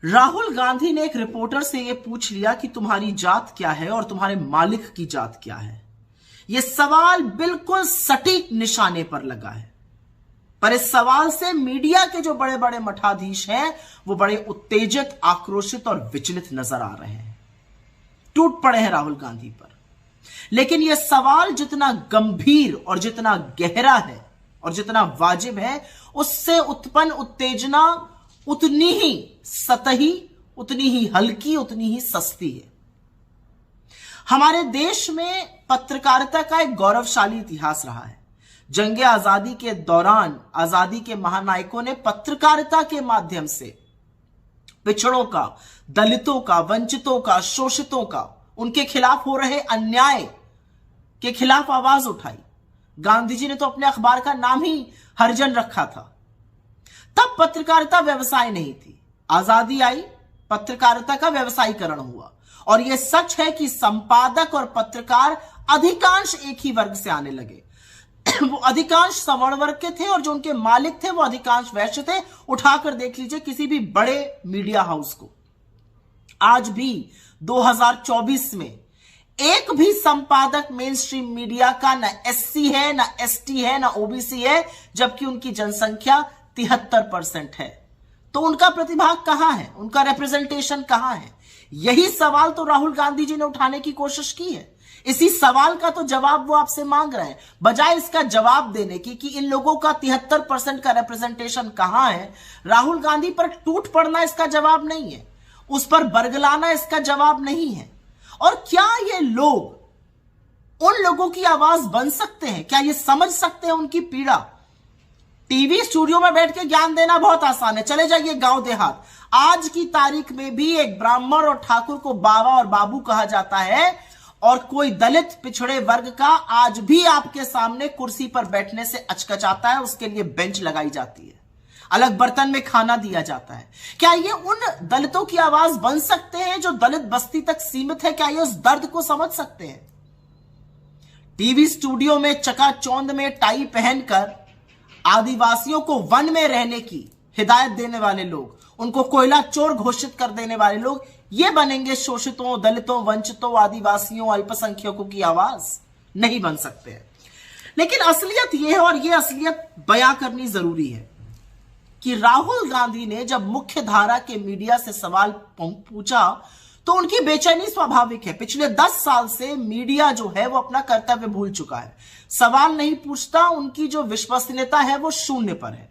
राहुल गांधी ने एक रिपोर्टर से यह पूछ लिया कि तुम्हारी जात क्या है और तुम्हारे मालिक की जात क्या है। यह सवाल बिल्कुल सटीक निशाने पर लगा है, पर इस सवाल से मीडिया के जो बड़े बड़े मठाधीश हैं वो बड़े उत्तेजित, आक्रोशित और विचलित नजर आ रहे हैं, टूट पड़े हैं राहुल गांधी पर। लेकिन यह सवाल जितना गंभीर और जितना गहरा है और जितना वाजिब है, उससे उत्पन्न उत्तेजना उतनी ही सतही, उतनी ही हल्की, उतनी ही सस्ती है। हमारे देश में पत्रकारिता का एक गौरवशाली इतिहास रहा है। जंगे आजादी के दौरान आजादी के महानायकों ने पत्रकारिता के माध्यम से पिछड़ों का, दलितों का, वंचितों का, शोषितों का, उनके खिलाफ हो रहे अन्याय के खिलाफ आवाज उठाई। गांधी जी ने तो अपने अखबार का नाम ही हरिजन रखा था। तब पत्रकारिता व्यवसाय नहीं थी। आजादी आई, पत्रकारिता का व्यवसायीकरण हुआ। और यह सच है कि संपादक और पत्रकार अधिकांश एक ही वर्ग से आने लगे। वो अधिकांश सवर्ण वर्ग के थे और जो उनके मालिक थे वो अधिकांश वैश्य थे। उठाकर देख लीजिए किसी भी बड़े मीडिया हाउस को। आज भी 2024 में एक भी संपादक मेन स्ट्रीम मीडिया का ना एससी है, ना एसटी है, ना ओबीसी है, जबकि उनकी जनसंख्या 73% है। तो उनका प्रतिभाग कहां है, उनका रिप्रेजेंटेशन कहां है? यही सवाल तो राहुल गांधी जी ने उठाने की कोशिश की है। इसी सवाल का तो जवाब वो आपसे मांग रहे हैं। बजाय इसका जवाब देने की कि इन लोगों का 73% का रिप्रेजेंटेशन कहां है, राहुल गांधी पर टूट पड़ना इसका जवाब नहीं है, उस पर बरगलाना इसका जवाब नहीं है। और क्या ये लोग उन लोगों की आवाज बन सकते हैं? क्या ये समझ सकते हैं उनकी पीड़ा? टीवी स्टूडियो में बैठ के ज्ञान देना बहुत आसान है, चले जाइए गांव देहात। आज की तारीख में भी एक ब्राह्मण और ठाकुर को बाबा और बाबू कहा जाता है, और कोई दलित पिछड़े वर्ग का आज भी आपके सामने कुर्सी पर बैठने से अचकचाता है, उसके लिए बेंच लगाई जाती है, अलग बर्तन में खाना दिया जाता है। क्या ये उन दलितों की आवाज बन सकते हैं जो दलित बस्ती तक सीमित है? क्या ये उस दर्द को समझ सकते हैं? टीवी स्टूडियो में चकाचौंध में टाई पहनकर आदिवासियों को वन में रहने की हिदायत देने वाले लोग, उनको कोयला चोर घोषित कर देने वाले लोग, ये बनेंगे शोषितों, दलितों, वंचितों, आदिवासियों, अल्पसंख्यकों की आवाज? नहीं बन सकते हैं। लेकिन असलियत यह है, और यह असलियत बयां करनी जरूरी है, कि राहुल गांधी ने जब मुख्य धारा के मीडिया से सवाल पूछा तो उनकी बेचैनी स्वाभाविक है। पिछले 10 साल से मीडिया जो है वो अपना कर्तव्य भूल चुका है, सवाल नहीं पूछता, उनकी जो विश्वसनीयता है वो शून्य पर है।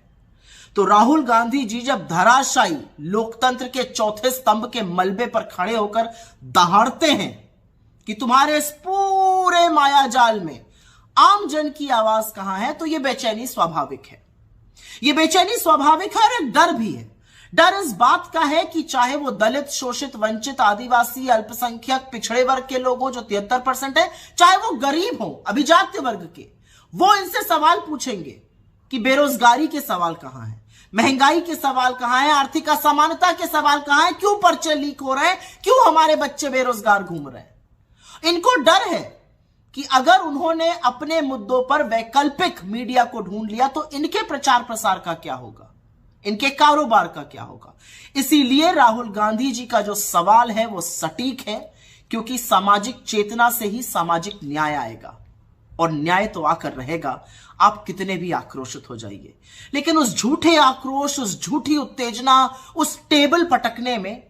तो राहुल गांधी जी जब धराशायी लोकतंत्र के चौथे स्तंभ के मलबे पर खड़े होकर दहाड़ते हैं कि तुम्हारे इस पूरे मायाजाल में आम जन की आवाज कहां है, तो यह बेचैनी स्वाभाविक है। यह बेचैनी स्वाभाविक है और एक डर भी है। डर इस बात का है कि चाहे वो दलित, शोषित, वंचित, आदिवासी, अल्पसंख्यक, पिछड़े वर्ग के लोग हो जो 73% है, चाहे वो गरीब हो, अभिजात्य वर्ग के, वो इनसे सवाल पूछेंगे कि बेरोजगारी के सवाल कहां है, महंगाई के सवाल कहां है, आर्थिक असमानता के सवाल कहां है, क्यों पर्चे लीक हो रहे हैं, क्यों हमारे बच्चे बेरोजगार घूम रहे हैं। इनको डर है कि अगर उन्होंने अपने मुद्दों पर वैकल्पिक मीडिया को ढूंढ लिया तो इनके प्रचार प्रसार का क्या होगा, इनके कारोबार का क्या होगा। इसीलिए राहुल गांधी जी का जो सवाल है वो सटीक है, क्योंकि सामाजिक चेतना से ही सामाजिक न्याय आएगा, और न्याय तो आकर रहेगा, आप कितने भी आक्रोशित हो जाइए। लेकिन उस झूठे आक्रोश, उस झूठी उत्तेजना, उस टेबल पटकने में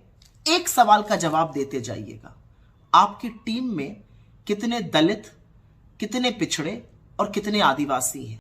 एक सवाल का जवाब देते जाइएगा, आपकी टीम में कितने दलित, कितने पिछड़े और कितने आदिवासी हैं।